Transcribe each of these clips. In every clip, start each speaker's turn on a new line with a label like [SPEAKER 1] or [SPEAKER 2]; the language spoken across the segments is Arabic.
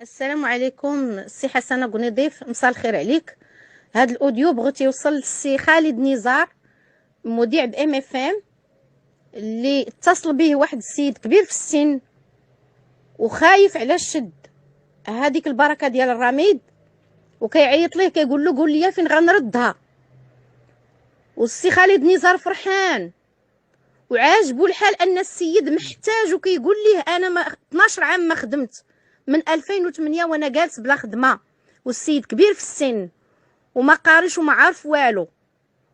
[SPEAKER 1] السلام عليكم السي حسنه بنضيف، مساء الخير عليك. هذا الاوديو بغيت يوصل للسي خالد نزار، مذيع بام اف ام، اللي اتصل به واحد السيد كبير في السن وخايف على الشد هذيك البركه ديال الرميد، وكيعيط ليه كيقول له قول لي فين غنردها. والسي خالد نزار فرحان وعاجبو الحال ان السيد محتاج، وكيقول ليه انا 12 عام ما خدمت، من 2008 وانا جالس بلا خدمه، والسيد كبير في السن وما قارش وما عارف والو،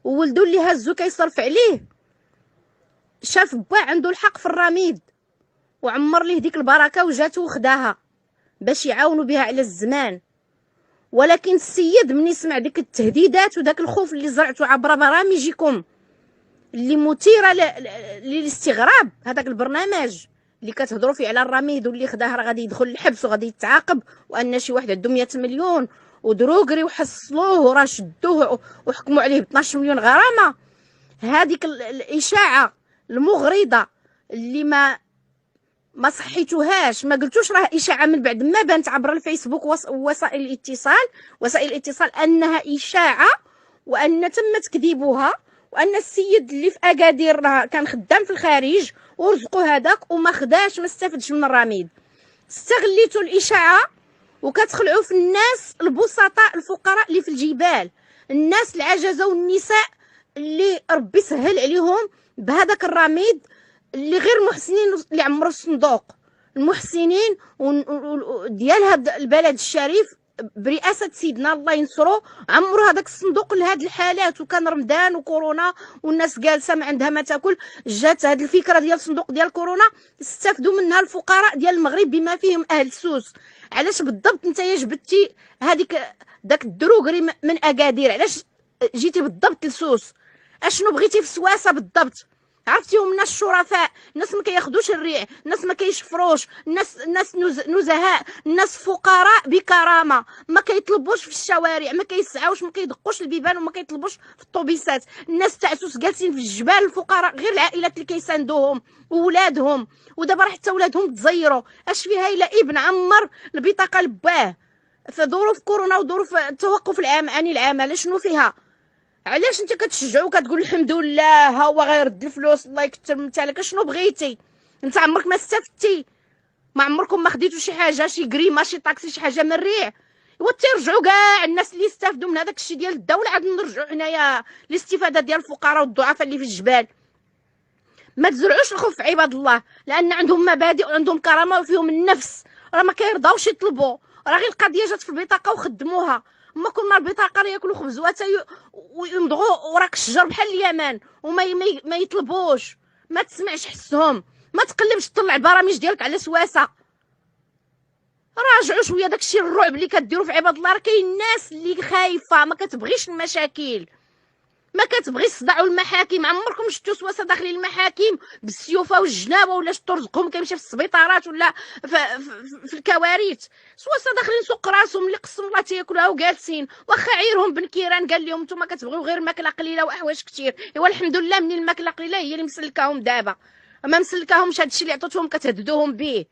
[SPEAKER 1] وولدو اللي هزو كيصرف عليه شاف با عنده الحق في الرميد وعمر ليه ديك البركه وجاتو وخداها باش يعاونوا بها على الزمان. ولكن السيد من يسمع ديك التهديدات وداك الخوف اللي زرعتو عبر برامجكم اللي مثيره للاستغراب، هذاك البرنامج اللي كتهضروا فيه على الرميد واللي خداه راه غادي يدخل الحبس وغادي يتعاقب، وان شي واحد عنده 100 مليون ودروغري وحصلوه وراه شدوه وحكموا عليه ب 12 مليون غرامه. هذيك الاشاعه المغرضه اللي ما صحيتوهاش، ما قلتوش راه اشاعه، من بعد ما بانت عبر الفيسبوك وسائل الاتصال انها اشاعه، وان تم تكذيبها، وان السيد اللي في اكادير راه كان خدام في الخارج ورزقو هذاك وما خداش، ما استفدش من الرميد. استغليتوا الاشاعه وكتخلعوا في الناس البسطاء الفقراء اللي في الجبال، الناس العجزه والنساء اللي ربي سهل عليهم بهذاك الرميد، اللي غير محسنين اللي عمروا الصندوق، المحسنين ديال هذا البلد الشريف برئاسه سيدنا الله ينصرو، عمرو هذاك الصندوق لهاد الحالات. وكان رمضان وكورونا والناس جالسه ما عندها ما تاكل، جات هاد الفكره ديال الصندوق ديال كورونا، استفدوا منها الفقراء ديال المغرب بما فيهم اهل سوس. علاش بالضبط نتايا جبتي هذيك داك الدروغري من اكادير؟ علاش جيتي بالضبط لسوس؟ اشنو بغيتي في سواسه بالضبط؟ عرفتيهم الناس شرفاء، الناس ما كياخذوش الريع، الناس ما كيشفروش، الناس نزهاء، الناس فقراء بكرامه، ما كيطلبوش في الشوارع، ما كيسعاوش، ما كيدقوش البيبان وما كيطلبوش في الطوبيسات. الناس تعسوس جالسين في الجبال الفقراء، غير العائلات اللي كيساندوهم وولادهم، ودابا راه حتى ولادهم تزيروا. اش فيها الا ابن عمر البطاقه لباه في ظروف كورونا وظروف توقف العام عن العمل؟ شنو فيها؟ علاش انت كتشجعو كتقول الحمد لله ها هو غيرد الفلوس الله يكثر من تالك؟ شنو بغيتي انت؟ عمرك ما استفدتي؟ ما عمركم ما خديتوا شي حاجه، شي كريمه، شي طاكسي، شي حاجه من الريع؟ ايوا تيرجعوا كاع الناس اللي استافدوا من هذاك الشيء ديال الدوله، عاد نرجعوا حنايا الاستفاده ديال الفقراء والضعفاء اللي في الجبال. ما تزرعوش الخوف في عباد الله، لان عندهم مبادئ وعندهم كرامه وفيهم النفس، راه ما كيرضاوش يطلبوا. راه غير القضيه جات في البطاقه وخدموها، اما كل ما البطاقه راه ياكلوا خبزواتها ويمضغوا وراك الشجر بحال اليمن ما يطلبوش. ما تسمعش حسهم، ما تقلبش تطلع البرامج ديالك على سواسه. راجعوا شويه داكشي الرعب اللي كديروا في عباد الله. راه كاين ناس اللي خايفه ما كتبغيش المشاكل، ما كتبغيش صداع المحاكم. عمركم شفتوا سواسه داخلين المحاكم بالسيوفه والجنابه، ولا شفتوا رزقهم كيمشي في السبيطارات ولا في الكوارث؟ سواسه داخلين سوق راسهم اللي قسم الله تياكلوها وجالسين، واخا عيرهم بن كيران قال لهم نتوما كتبغيو غير ماكله قليله واحواج كثير. ايوا الحمد لله من الماكله قليله هي اللي مسلكاهم دابا، ما مسلكاهمش هادشي اللي عطيتوهم كتهددوهم به.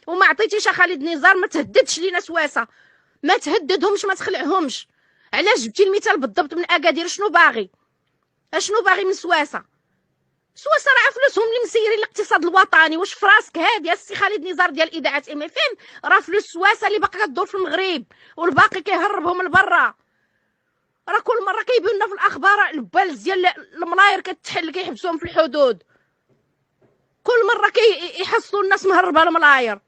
[SPEAKER 1] وما عطيتيش خالد نزار، ما تهددش لينا سواسه، ما تهددهمش، ما تخلعهمش. علاش جبتي المثال بالضبط من اكادير؟ شنو باغي؟ اشنو باغي من سواسه؟ سواسه راه فلوسهم اللي مسيرين الاقتصاد الوطني. واش في راسك هادي السي خالد نزار ديال اذاعه ام اف ام؟ راه فلوس سواسه اللي باقا كدور في المغرب والباقي كيهربهم لبرا. راه كل مره كيبيو لنا في الاخبار البالز ديال الملاير كتحل كيحبسوهم في الحدود، كل مره كيحصلوا الناس مهربه الملاير.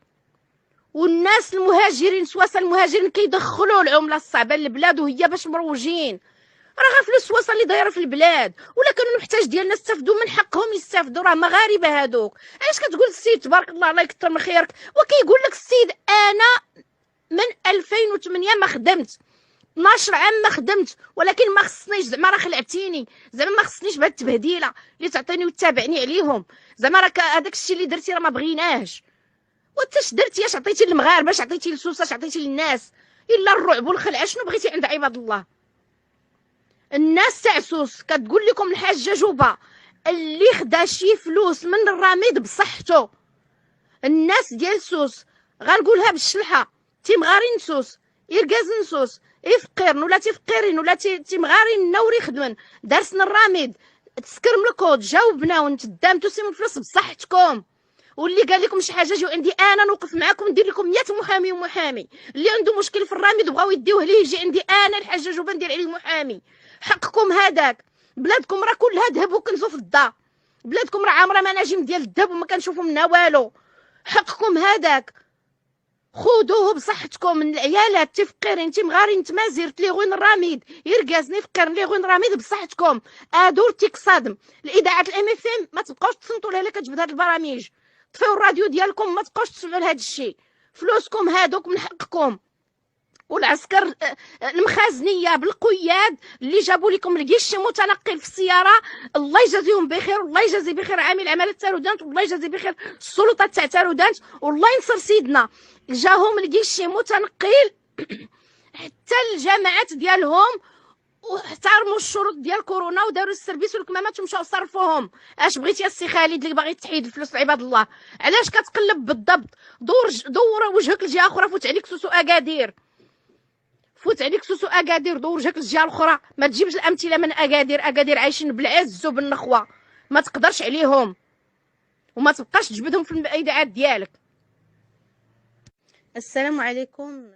[SPEAKER 1] والناس المهاجرين سواسه المهاجرين كيدخلوا العمله الصعبه للبلاد وهي باش مروجين. راه غير فلوس سواسه اللي دايره في البلاد، ولا كانوا المحتاج ديالنا استافدوا من حقهم يستافدوا، راه مغاربه هادوك. علاش كتقول السيد تبارك الله الله يكثر من خيرك وكيقول لك السيد انا من 2008 ما خدمت، 12 عام ما خدمت، ولكن ما خصنيش زعما راه خلعتيني، زعما ما خصنيش بهاد التبهديله اللي تعطيني وتتابعني عليهم، زعما راه هذاك الشيء اللي درتي راه ما بغيناش. وانت اش درتي؟ اش عطيتي للمغاربه؟ اش عطيتي لسوسه؟ اش عطيتي للناس الا الرعب والخلعه؟ شنو بغيتي عند عباد الله؟ الناس تعسوس كتقول لكم الحاجه جوبه اللي خدا شي فلوس من الرميد بصحته. الناس ديال سوس غنقولها بالشلحه تيمغارين نسوس يركاز نسوس يفقرن ولا تيفقرين ولا تيمغارين نوري خدمن دارسنا الراميد تسكرم الكود جاوبنا ونتدامتو سيمو الفلوس بصحتكم. واللي قال لكم شي حاجه جو عندي انا نوقف معاكم ندير لكم 100 محامي ومحامي. اللي عنده مشكل في الراميد بغاو يديوه ليه يجي عندي انا الحاجه جوبه ندير عليه محامي. حقكم هذاك. بلادكم راه كلها ذهب وكنزو في الضا. بلادكم راه عامره مناجم ديال الذهب وما كنشوفوا منها والو. حقكم هذاك. خذوه بصحتكم من العيالات تفقرين تمغارين تمازير تليغون الراميد يرقازني فقر ليغون الراميد بصحتكم. ادور تيكصادم الاذاعات الام اف ام ما تبقاوش تصنتوا لها كتجبد هاد البرامج. طفيو الراديو ديالكم ما تبقاوش تسمعوا لهاد الشيء. فلوسكم هادوك من حقكم. والعسكر المخازنيه بالقياد اللي جابوا لكم الجيش متنقل في السياره الله يجازيهم بخير والله يجازي بخير عامل عماله تارودانت والله يجازي بخير السلطات تاع تارودانت والله ينصر سيدنا. جاهم الجيش متنقل حتى الجامعات ديالهم واحترموا الشروط ديال كورونا وداروا السيرفيس والكمامات ومشاو صرفوهم. اش بغيتي يا سي خالد اللي باغي تحيد الفلوس عباد الله؟ علاش كتقلب بالضبط؟ دور وجهك لجهه اخرى. فوت عليك سوسو اكادير. فوت عليك سوسو اكادير دور وجهك للجهه الاخرى. ما تجيبش الامثله من اكادير عايشين بالعز وبالنخوه ما تقدرش عليهم وما تبقاش تجبدهم في الاذاعات ديالك. السلام عليكم.